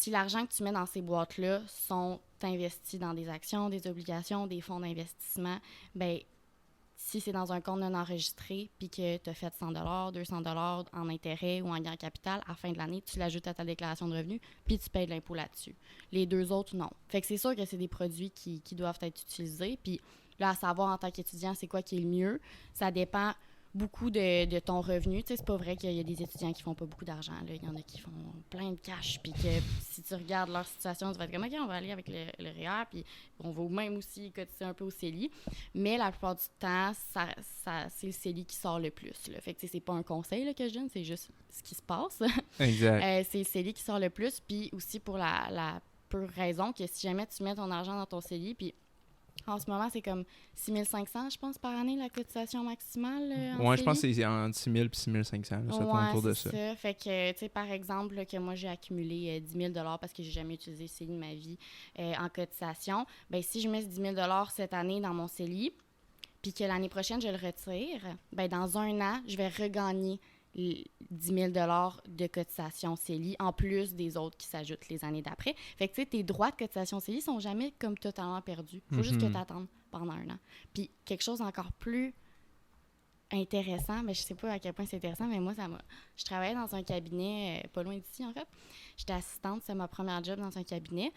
l'argent que tu mets dans ces boîtes-là sont investis dans des actions, des obligations, des fonds d'investissement, ben si c'est dans un compte non enregistré puis que tu as fait 100 200 en intérêt ou en gain en capital, à la fin de l'année, tu l'ajoutes à ta déclaration de revenus puis tu payes de l'impôt là-dessus. Les deux autres, non. Fait que c'est sûr que c'est des produits qui doivent être utilisés. Puis là, à savoir en tant qu'étudiant, c'est quoi qui est le mieux. Ça dépend beaucoup de ton revenu. Tu sais, c'est pas vrai qu'il y a des étudiants qui font pas beaucoup d'argent. Là. Il y en a qui font plein de cash. Puis que si tu regardes leur situation, tu vas être comme, OK, on va aller avec le REER. Puis on va même aussi cotiser un peu au CELI. Mais la plupart du temps, c'est le CELI qui sort le plus. Là. Fait que c'est pas un conseil là, que je donne, c'est juste ce qui se passe. Exact. C'est le CELI qui sort le plus. Puis aussi pour la pure raison que si jamais tu mets ton argent dans ton CELI, puis en ce moment, c'est comme 6 500, je pense, par année, la cotisation maximale. Je pense que c'est entre 6 000 et 6 500. Ça tourne autour de ça. Fait que, tu sais, par exemple, là, que moi, j'ai accumulé 10 000 parce que j'ai jamais utilisé le CELI de ma vie en cotisation. Bien, si je mets ce 10 000 cette année dans mon CELI, puis que l'année prochaine, je le retire, bien, dans un an, je vais regagner 10 000 de cotisation CELI, en plus des autres qui s'ajoutent les années d'après. Fait que, tu sais, tes droits de cotisation CELI sont jamais comme totalement perdus. Il faut juste que tu attendes pendant un an. Puis, quelque chose encore plus intéressant, mais je sais pas à quel point c'est intéressant, mais moi, je travaillais dans un cabinet pas loin d'ici, en fait. J'étais assistante, c'est ma première job dans un cabinet.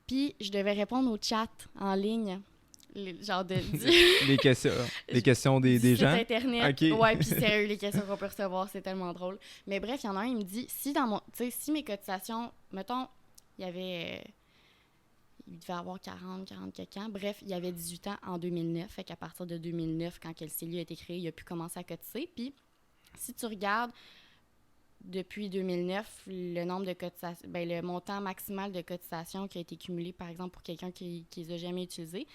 Puis, je devais répondre aux chats en ligne. Genre les questions des gens. Internet. Okay. Ouais, puis sérieux, les questions qu'on peut recevoir, c'est tellement drôle. Mais bref, il y en a un, il me dit, si mes cotisations, mettons, il devait avoir 40 quelques ans. Bref, il y avait 18 ans en 2009. Fait qu'à partir de 2009, quand le CELI a été créé, il a pu commencer à cotiser. Puis, si tu regardes depuis 2009, le nombre de cotisations, le montant maximal de cotisations qui a été cumulé, par exemple, pour quelqu'un qui les a jamais utilisés,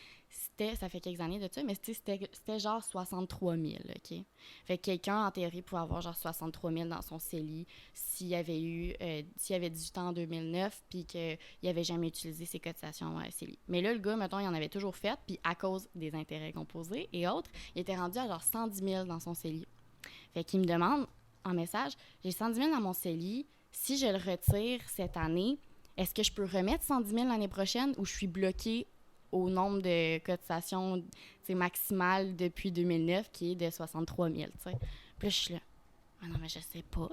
ça fait quelques années de ça, mais c'était genre 63 000, OK? Fait que quelqu'un, en théorie, pouvait avoir genre 63 000 dans son CELI s'il avait 18 ans en 2009 puis qu'il n'avait jamais utilisé ses cotisations CELI. Mais là, le gars, mettons, il en avait toujours fait, puis à cause des intérêts composés et autres, il était rendu à genre 110 000 dans son CELI. Fait qu'il me demande en message, j'ai 110 000 dans mon CELI, si je le retire cette année, est-ce que je peux remettre 110 000 l'année prochaine ou je suis bloquée au nombre de cotisations maximales depuis 2009 qui est de 63 000, t'sais. Puis là, je suis là, non, mais je sais pas.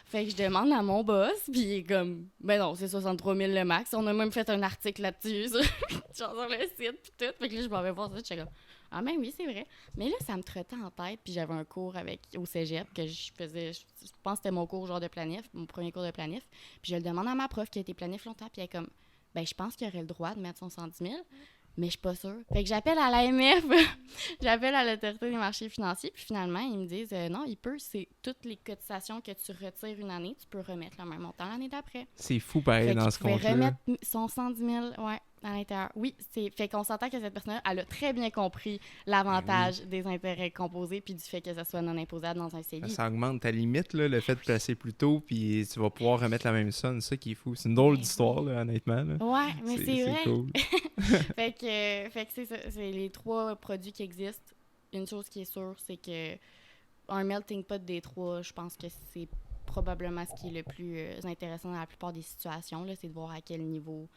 Fait que je demande à mon boss, puis il est comme, ben non, c'est 63 000 le max. On a même fait un article là-dessus, genre sur le site, puis tout. Fait que là, je m'en vais voir ça, je suis comme, ah ben oui, c'est vrai. Mais là, ça me trottait en tête, puis j'avais un cours au cégep que je faisais, je pense que c'était mon cours genre de planif, mon premier cours de planif. Puis je le demande à ma prof qui a été planif longtemps, puis elle est comme, ben je pense qu'il aurait le droit de mettre son 110 000, mais je suis pas sûre. Fait que j'appelle à l'AMF, j'appelle à l'Autorité des marchés financiers, puis finalement, ils me disent, non, c'est toutes les cotisations que tu retires une année, tu peux remettre le même montant l'année d'après. C'est fou pareil dans ce compte-là. Fait remettre son 110 000, ouais, à l'intérieur. Oui, fait qu'on s'entend que cette personne-là, elle a très bien compris l'avantage des intérêts composés puis du fait que ça soit non imposable dans un CELI. Ça augmente ta limite, là, le fait de placer plus tôt, puis tu vas pouvoir remettre la même somme, c'est ça qui est fou. C'est une drôle d'histoire, là, honnêtement. Là. Ouais, mais c'est vrai. Cool. fait que c'est ça, c'est les 3 produits qui existent. Une chose qui est sûre, c'est que un melting pot des 3, je pense que c'est probablement ce qui est le plus intéressant dans la plupart des situations, là, c'est de voir à quel niveau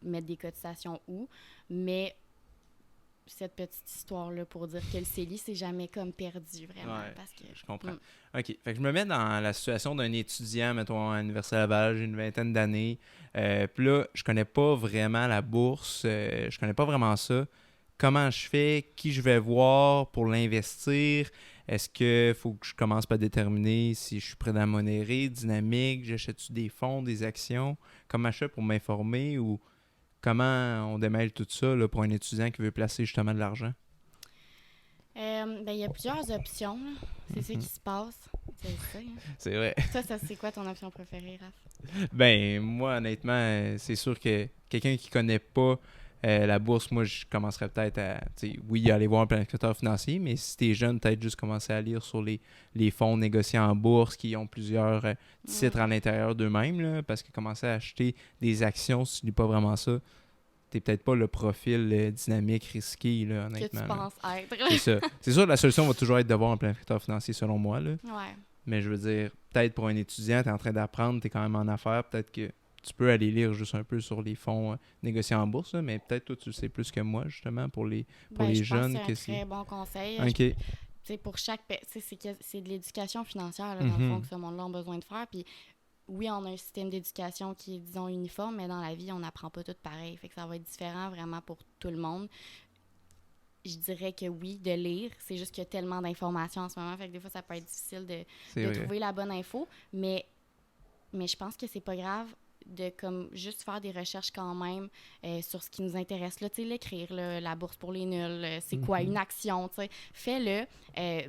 mettre des cotisations où. Mais cette petite histoire-là pour dire que le CELI, c'est jamais comme perdu, vraiment. Ouais, parce que, je comprends. OK. Fait que je me mets dans la situation d'un étudiant, mettons, à l'Université Laval, j'ai une vingtaine d'années. Puis là, je connais pas vraiment la bourse. Je connais pas vraiment ça. Comment je fais? Qui je vais voir pour l'investir? Est-ce qu'il faut que je commence par déterminer si je suis prêt à modérer, dynamique, j'achète-tu des fonds, des actions? Comment je fais pour m'informer ou comment on démêle tout ça là, pour un étudiant qui veut placer justement de l'argent? Il y a plusieurs options. Là. C'est ce qui se passe. C'est ça. Hein? C'est vrai. Ça, c'est quoi ton option préférée, Raph? Ben, moi, honnêtement, c'est sûr que quelqu'un qui connaît pas la bourse, moi, je commencerais peut-être à, oui, aller voir un planificateur financier, mais si t'es jeune, peut-être juste commencer à lire sur les fonds négociés en bourse qui ont plusieurs titres à l'intérieur d'eux-mêmes, là, parce que commencer à acheter des actions, si tu lis pas vraiment ça, t'es peut-être pas le profil dynamique, risqué, là, honnêtement. Que tu penses être. C'est ça. C'est sûr, la solution va toujours être d'avoir un planificateur financier, selon moi, là. Ouais. Mais je veux dire, peut-être pour un étudiant, t'es en train d'apprendre, t'es quand même en affaires, peut-être que tu peux aller lire juste un peu sur les fonds négociés en bourse, là, mais peut-être toi, tu le sais plus que moi, justement, pour les jeunes. Je pense que c'est un très bon conseil. OK. Pour chaque... C'est de l'éducation financière, là, dans le Mhm. fond, que ce monde-là a besoin de faire. Puis oui, on a un système d'éducation qui est, disons, uniforme, mais dans la vie, on n'apprend pas tout pareil. Fait que ça va être différent vraiment pour tout le monde. Je dirais que oui, de lire. C'est juste qu'il y a tellement d'informations en ce moment. Fait que des fois, ça peut être difficile de trouver la bonne info. Mais je pense que c'est pas grave de comme juste faire des recherches quand même sur ce qui nous intéresse. Là, tu sais, l'écrire, là, la bourse pour les nuls, c'est quoi une action, tu sais. Fais-le,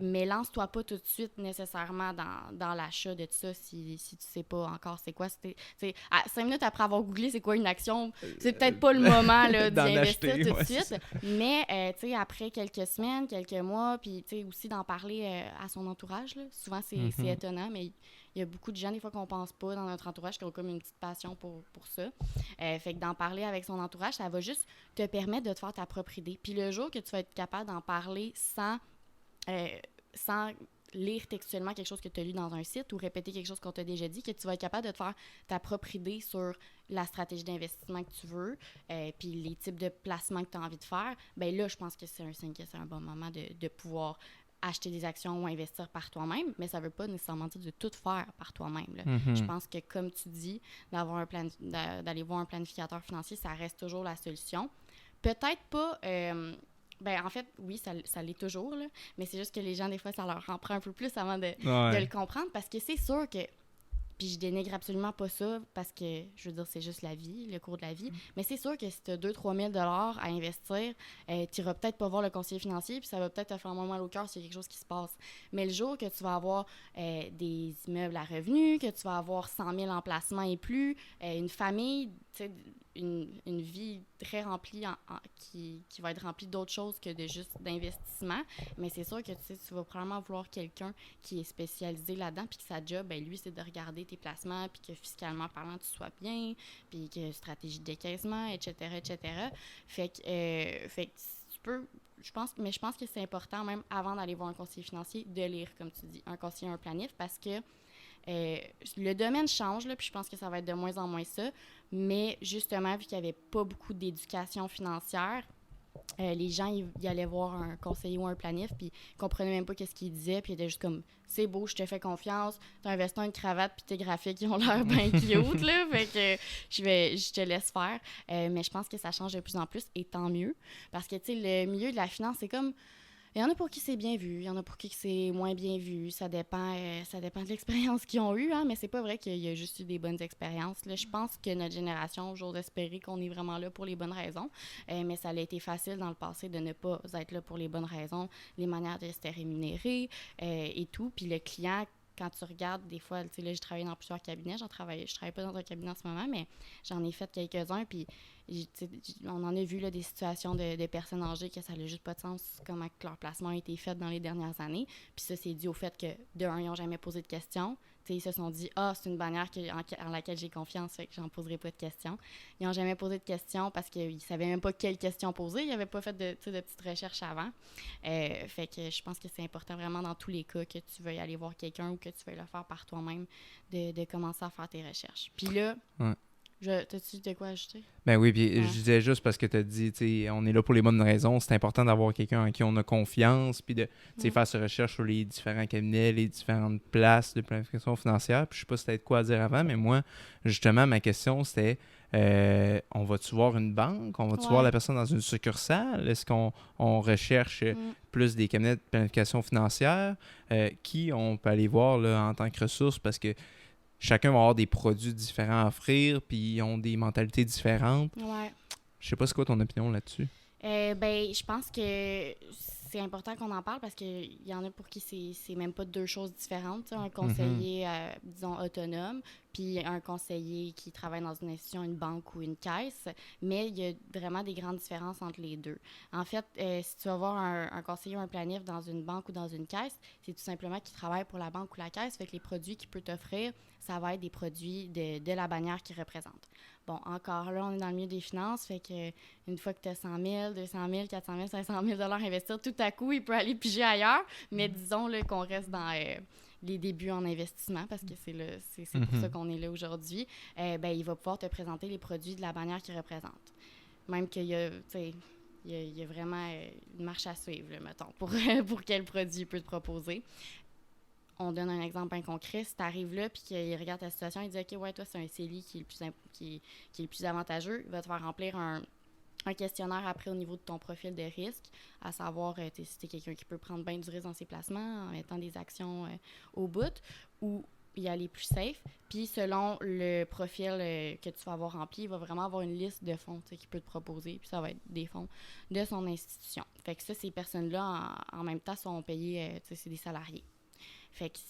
mais lance-toi pas tout de suite nécessairement dans l'achat de ça si tu sais pas encore c'est quoi. 5 minutes après avoir googlé c'est quoi une action, c'est peut-être pas le moment là, d'y investir tout de suite. Mais, tu sais, après quelques semaines, quelques mois, puis tu sais, aussi d'en parler à son entourage, là. Souvent, c'est étonnant, mais il y a beaucoup de gens, des fois, qu'on pense pas dans notre entourage, qui ont comme une petite passion pour ça. Fait que d'en parler avec son entourage, ça va juste te permettre de te faire ta propre idée. Puis le jour que tu vas être capable d'en parler sans lire textuellement quelque chose que tu as lu dans un site ou répéter quelque chose qu'on t'a déjà dit, que tu vas être capable de te faire ta propre idée sur la stratégie d'investissement que tu veux, puis les types de placements que tu as envie de faire, bien là, je pense que c'est un signe que c'est un bon moment de pouvoir acheter des actions ou investir par toi-même, mais ça ne veut pas nécessairement dire de tout faire par toi-même. Là. Je pense que, comme tu dis, d'aller voir un planificateur financier, ça reste toujours la solution. Peut-être pas... en fait, oui, ça l'est toujours, là, mais c'est juste que les gens, des fois, ça leur en prend un peu plus avant de le comprendre, parce que c'est sûr que... Puis je dénigre absolument pas ça parce que, je veux dire, c'est juste la vie, le cours de la vie. Mais c'est sûr que si tu as 2-3 000 $ à investir, tu iras peut-être pas voir le conseiller financier, puis ça va peut-être te faire moins mal au cœur s'il y a quelque chose qui se passe. Mais le jour que tu vas avoir des immeubles à revenus, que tu vas avoir 100 000 en placement et plus, une famille, tu sais, une vie très remplie qui va être remplie d'autres choses que de juste d'investissement. Mais c'est sûr que tu vas probablement vouloir quelqu'un qui est spécialisé là-dedans, puis que sa job, ben lui, c'est de regarder tes placements, puis que fiscalement parlant, tu sois bien, puis que stratégie de décaissement, etc., etc. Fait que tu peux... Je pense que c'est important, même avant d'aller voir un conseiller financier, de lire, comme tu dis, un conseiller, un planif, parce que le domaine change, là, puis je pense que ça va être de moins en moins ça, mais justement, vu qu'il n'y avait pas beaucoup d'éducation financière, les gens, ils allaient voir un conseiller ou un planif, puis ils comprenaient même pas qu'est-ce qu'il disait, puis ils étaient juste comme, c'est beau, je te fais confiance, t'as un veston, une cravate, puis tes graphiques, ils ont l'air bien cute, là, fait que je te laisse faire. Mais je pense que ça change de plus en plus, et tant mieux, parce que, tu sais, le milieu de la finance, c'est comme... Il y en a pour qui c'est bien vu, il y en a pour qui c'est moins bien vu. Ça dépend de l'expérience qu'ils ont eue, hein, mais c'est pas vrai qu'il y a juste eu des bonnes expériences. Là, je pense que notre génération, j'ose espérer qu'on est vraiment là pour les bonnes raisons, mais ça a été facile dans le passé de ne pas être là pour les bonnes raisons, les manières de se rémunérer et tout. Puis le client, quand tu regardes, des fois, tu sais, là, j'ai travaillé dans plusieurs cabinets, je travaille pas dans un cabinet en ce moment, mais j'en ai fait quelques-uns, puis on en a vu là, des situations de personnes âgées que ça n'a juste pas de sens comment leur placement a été fait dans les dernières années. Puis ça, c'est dû au fait que, ils n'ont jamais posé de questions. T'sais, ils se sont dit « Ah, c'est une bannière en laquelle j'ai confiance, fait que j'en poserai pas de questions. » Ils n'ont jamais posé de questions parce qu'ils ne savaient même pas quelles questions poser. Ils n'avaient pas fait de petites recherches avant. Fait que je pense que c'est important vraiment dans tous les cas que tu veuilles aller voir quelqu'un ou que tu veuilles le faire par toi-même, de commencer à faire tes recherches. Puis là... Ouais. T'as-tu de quoi ajouter? Ben oui, puis je disais juste parce que tu as dit, tu sais, on est là pour les bonnes raisons. C'est important d'avoir quelqu'un en qui on a confiance, puis de faire ses recherches sur les différents cabinets, les différentes places de planification financière. Puis je sais pas si t'as de quoi à dire avant, mais moi, justement, ma question, c'était on va-tu voir une banque? On va-tu voir la personne dans une succursale? Est-ce qu'on recherche plus des cabinets de planification financière? Qui on peut aller voir là, en tant que ressource? Parce que chacun va avoir des produits différents à offrir, puis ils ont des mentalités différentes. Ouais. Je sais pas c'est quoi ton opinion là-dessus. Je pense que c'est important qu'on en parle parce qu'il y en a pour qui c'est même pas deux choses différentes. T'sais, un conseiller, disons, autonome, puis un conseiller qui travaille dans une institution, une banque ou une caisse, mais il y a vraiment des grandes différences entre les deux. En fait, si tu vas voir un conseiller ou un planif dans une banque ou dans une caisse, c'est tout simplement qu'il travaille pour la banque ou la caisse, fait que les produits qu'il peut t'offrir, ça va être des produits de la bannière qu'il représente. Bon, encore là, on est dans le milieu des finances, fait que une fois que tu as 100 000, 200 000, 400 000, 500 000 $ à investir, tout à coup, il peut aller piger ailleurs. Mais disons là, qu'on reste dans les débuts en investissement, parce que c'est pour ça qu'on est là aujourd'hui. Il va pouvoir te présenter les produits de la bannière qu'il représente. Même qu'il y a, tu sais, il y a vraiment une marche à suivre, là, mettons, pour quel produit il peut te proposer. On donne un exemple bien concret. Si tu arrives là puis qu'il regarde ta situation, il dit « OK, ouais, toi, c'est un CELI qui est le plus avantageux. » Il va te faire remplir un questionnaire après au niveau de ton profil de risque, à savoir si tu es quelqu'un qui peut prendre bien du risque dans ses placements en mettant des actions au bout ou y aller plus safe. Puis selon le profil que tu vas avoir rempli, il va vraiment avoir une liste de fonds qu'il peut te proposer. Puis ça va être des fonds de son institution. Fait que ça, ces personnes-là, en même temps, sont payées, c'est des salariés.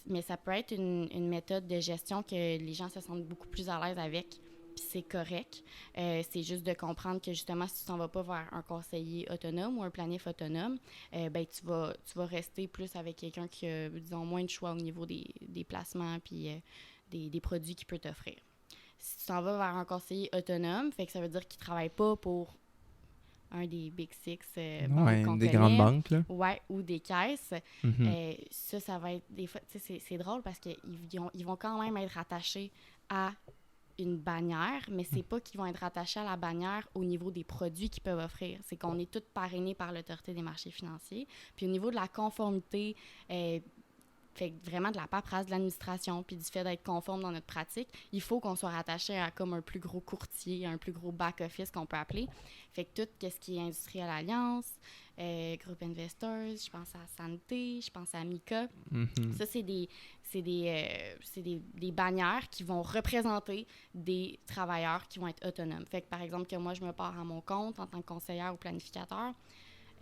Mais ça peut être une méthode de gestion que les gens se sentent beaucoup plus à l'aise avec, puis c'est correct. C'est juste de comprendre que justement, si tu t'en vas pas vers un conseiller autonome ou un planif autonome, tu vas rester plus avec quelqu'un qui a, disons, moins de choix au niveau des placements puis des produits qu'il peut t'offrir. Si tu t'en vas vers un conseiller autonome, fait que ça veut dire qu'il travaille pas pour un des Big Six banques qu'on des connaît, grandes banques, là. Ouais, ou des caisses. Ça va être des fois, tu sais, c'est drôle parce qu'ils vont quand même être attachés à une bannière, mais c'est pas qu'ils vont être attachés à la bannière au niveau des produits qu'ils peuvent offrir. C'est qu'on est tous parrainés par l'Autorité des marchés financiers. Puis au niveau de la conformité, fait vraiment de la paperasse de l'administration, puis du fait d'être conforme dans notre pratique, il faut qu'on soit rattaché à comme un plus gros courtier, un plus gros back-office qu'on peut appeler. Fait que tout ce qui est Industrielle Alliance, Groupe Investors, je pense à Santé, je pense à Mika. Ça, c'est des bannières qui vont représenter des travailleurs qui vont être autonomes. Fait que, par exemple, que moi, je me pars à mon compte en tant que conseillère ou planificateur,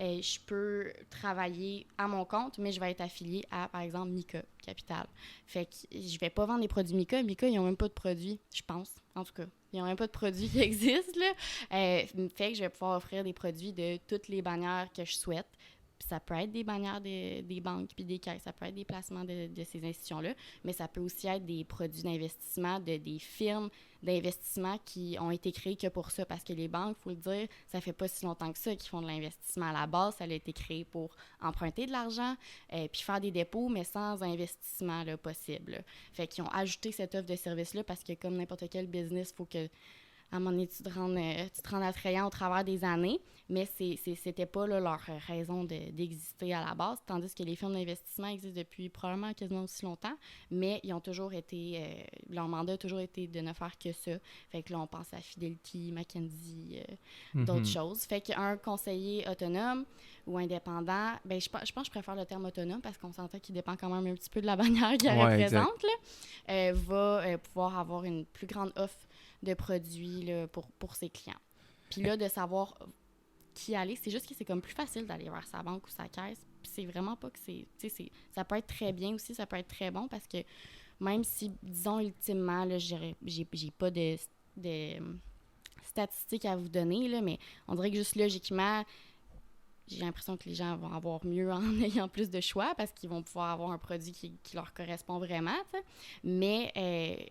je peux travailler à mon compte, mais je vais être affiliée à, par exemple, Mika Capital. Fait que je vais pas vendre des produits Mika. Mika, ils n'ont même pas de produits, je pense, en tout cas. Ils n'ont même pas de produits qui existent, là. Fait que je vais pouvoir offrir des produits de toutes les bannières que je souhaite. Puis ça peut être des bannières des banques puis des caisses, ça peut être des placements de ces institutions-là, mais ça peut aussi être des produits d'investissement des firmes d'investissement qui ont été créées que pour ça, parce que les banques, il faut le dire, ça fait pas si longtemps que ça qu'ils font de l'investissement. À la base, ça a été créé pour emprunter de l'argent puis faire des dépôts, mais sans investissement là, possible. Là. Fait qu'ils ont ajouté cette offre de service-là parce que comme n'importe quel business, il faut que à un moment donné, tu te rends attrayant au travers des années, mais c'était pas là, leur raison d'exister à la base, tandis que les firmes d'investissement existent depuis probablement quasiment aussi longtemps, mais ils ont toujours été, leur mandat a toujours été de ne faire que ça. Fait que là, on pense à Fidelity, McKinsey, d'autres choses. Fait qu'un conseiller autonome ou indépendant, je pense que je préfère le terme autonome parce qu'on s'entend qu'il dépend quand même un petit peu de la bannière qu'il représente, là, va pouvoir avoir une plus grande offre de produits là, pour ses clients. Puis là, de savoir qui aller, c'est juste que c'est comme plus facile d'aller vers sa banque ou sa caisse. Puis c'est vraiment pas que ça peut être très bien aussi, ça peut être très bon parce que même si, disons, ultimement, là, j'ai pas de statistiques à vous donner, là, mais on dirait que juste logiquement, j'ai l'impression que les gens vont avoir mieux en ayant plus de choix parce qu'ils vont pouvoir avoir un produit qui leur correspond vraiment, t'sais. Mais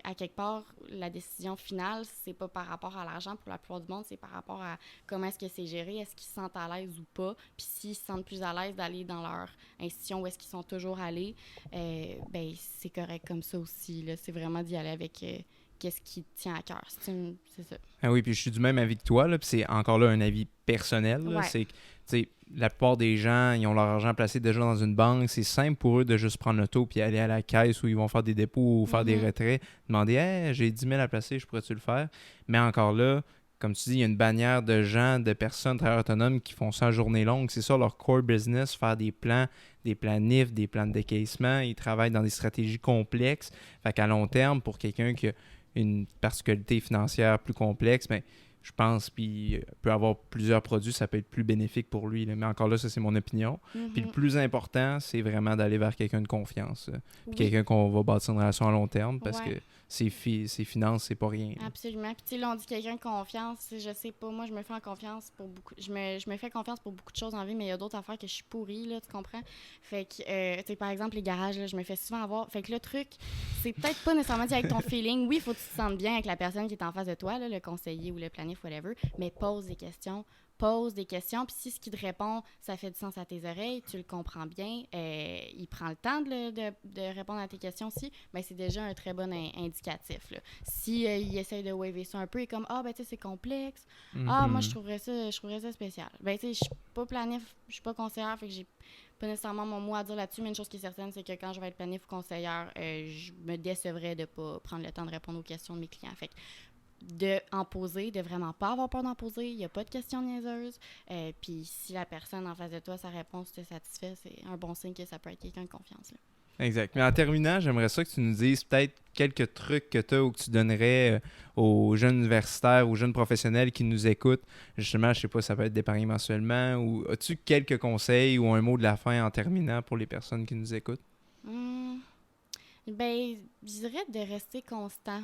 à quelque part, la décision finale, c'est pas par rapport à l'argent pour la plupart du monde, c'est par rapport à comment est-ce que c'est géré, est-ce qu'ils se sentent à l'aise ou pas, puis s'ils se sentent plus à l'aise d'aller dans leur institution où est-ce qu'ils sont toujours allés, c'est correct comme ça aussi, là. C'est vraiment d'y aller avec qu'est-ce qui te tient à cœur, c'est ça. Ah oui, puis je suis du même avis que toi, là, puis c'est encore là un avis personnel, là, c'est que, tu sais, la plupart des gens, ils ont leur argent placé déjà dans une banque. C'est simple pour eux de juste prendre l'auto puis aller à la caisse où ils vont faire des dépôts ou faire des retraits. Demander « Hey, j'ai 10 000 à placer, je pourrais-tu le faire? » Mais encore là, comme tu dis, il y a une bannière de gens, de personnes, travailleurs autonomes qui font ça en journée longue. C'est ça leur core business, faire des plans NIF, des plans de décaissement. Ils travaillent dans des stratégies complexes. Fait qu'à long terme, pour quelqu'un qui a une particularité financière plus complexe, je pense, puis peut avoir plusieurs produits, ça peut être plus bénéfique pour lui. Là. Mais encore là, ça, c'est mon opinion. Puis le plus important, c'est vraiment d'aller vers quelqu'un de confiance. Puis quelqu'un qu'on va bâtir une relation à long terme parce que ses finances, c'est pas rien. Là. Absolument. Puis tu sais, là, on dit quelqu'un de confiance. Je sais pas, moi, je me fais confiance pour beaucoup. Je me fais confiance pour beaucoup de choses en vie, mais il y a d'autres affaires que je suis pourrie, là, tu comprends? Fait que, tu sais, par exemple, les garages, là, je me fais souvent avoir. Fait que le truc, c'est peut-être pas nécessairement dit avec ton feeling. Oui, il faut que tu te sentes bien avec la personne qui est en face de toi, là, le conseiller ou le planif, whatever, mais pose des questions. Puis si ce qu'il te répond, ça fait du sens à tes oreilles, tu le comprends bien, il prend le temps de répondre à tes questions aussi, bien, c'est déjà un très bon indicatif. Là. Si il essaye de waver ça un peu, il est comme « Ah, ben tu sais, c'est complexe. Moi, je trouverais ça spécial. » Ben tu sais, je suis pas planif, je suis pas conseillère, fait que j'ai pas nécessairement mon mot à dire là-dessus, mais une chose qui est certaine, c'est que quand je vais être planif ou conseillère, je me décevrais de pas prendre le temps de répondre aux questions de mes clients. Fait que d'en poser, de vraiment pas avoir peur d'en poser, il n'y a pas de questions niaiseuses. Puis si la personne en face de toi, sa réponse te satisfait, c'est un bon signe que ça peut être quelqu'un de confiance. Là. Exact. Mais en terminant, j'aimerais ça que tu nous dises peut-être quelques trucs que tu as ou que tu donnerais aux jeunes universitaires, aux jeunes professionnels qui nous écoutent. Justement, je sais pas, ça peut être d'épargner mensuellement ou as-tu quelques conseils ou un mot de la fin en terminant pour les personnes qui nous écoutent? Ben, je dirais de rester constant.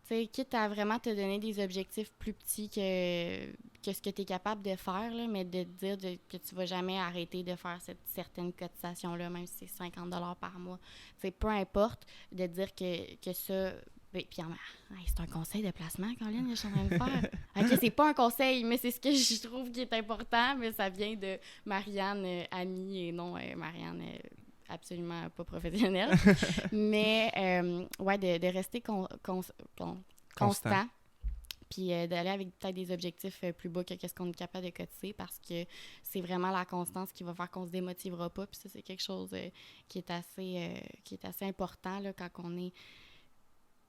T'sais, quitte à vraiment te donner des objectifs plus petits que ce que tu es capable de faire, là, mais de te dire que tu vas jamais arrêter de faire cette certaine cotisation-là, même si c'est 50 $ par mois. T'sais, peu importe, de dire que ça... Puis, c'est un conseil de placement, Colin, que je suis en train de faire. OK, c'est pas un conseil, mais c'est ce que je trouve qui est important, mais ça vient de Marianne, amie, et non Marianne... absolument pas professionnel. Mais, de rester constant. Puis d'aller avec peut-être des objectifs plus bas que ce qu'on est capable de cotiser parce que c'est vraiment la constance qui va faire qu'on se démotivera pas. Puis ça, c'est quelque chose qui est assez important là, quand on est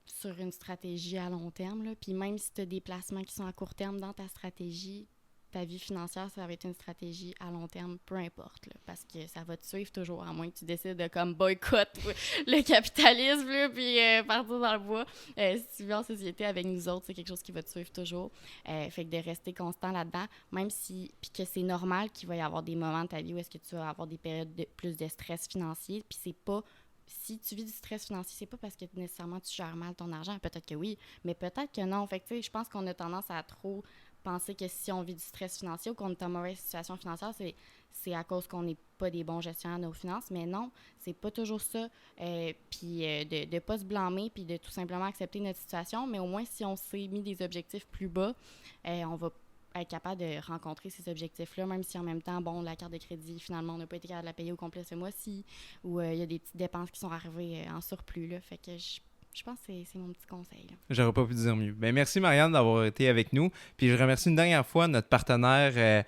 sur une stratégie à long terme. Là. Puis même si tu as des placements qui sont à court terme dans ta stratégie, ta vie financière, ça va être une stratégie à long terme, peu importe, là, parce que ça va te suivre toujours, à moins que tu décides de comme boycott le capitalisme, là, puis partir dans le bois. Si tu vis en société avec nous autres, c'est quelque chose qui va te suivre toujours. Fait que de rester constant là-dedans, même si, puis que c'est normal qu'il va y avoir des moments de ta vie où est-ce que tu vas avoir des périodes de plus de stress financier, puis c'est pas... Si tu vis du stress financier, c'est pas parce que nécessairement tu gères mal ton argent. Peut-être que oui, mais peut-être que non. Fait que, tu sais, je pense qu'on a tendance à trop penser que si on vit du stress financier ou qu'on est en mauvaise situation financière, c'est à cause qu'on n'est pas des bons gestionnaires de nos finances. Mais non, c'est pas toujours ça. Puis de ne pas se blâmer puis de tout simplement accepter notre situation. Mais au moins, si on s'est mis des objectifs plus bas, on va être capable de rencontrer ces objectifs-là, même si en même temps, bon, la carte de crédit, finalement, on n'a pas été capable de la payer au complet ce mois-ci, ou il y a des petites dépenses qui sont arrivées en surplus, là. Fait que je pense que c'est mon petit conseil. Là. J'aurais pas pu dire mieux. Ben, merci Marianne d'avoir été avec nous. Puis je remercie une dernière fois notre partenaire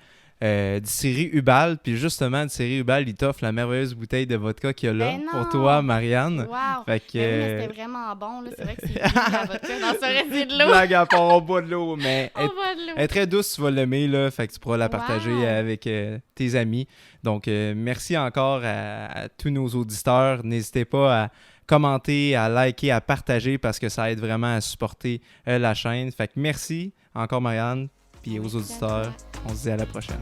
distillerie Hubal. Puis justement, distillerie Hubal, il t'offre la merveilleuse bouteille de vodka qu'il y a là pour toi, Marianne. Wow! Fait que, mais c'était vraiment bon. Là. C'est vrai que c'est de la vodka. Non, ça reste de l'eau. Blague à part, on boit de l'eau. Mais on boit de l'eau. Elle est très douce, tu vas l'aimer. Là, fait que tu pourras la partager avec tes amis. Donc, merci encore à tous nos auditeurs. N'hésitez pas à commenter, à liker, à partager parce que ça aide vraiment à supporter la chaîne. Fait que merci encore Marianne, puis aux auditeurs, on se dit à la prochaine.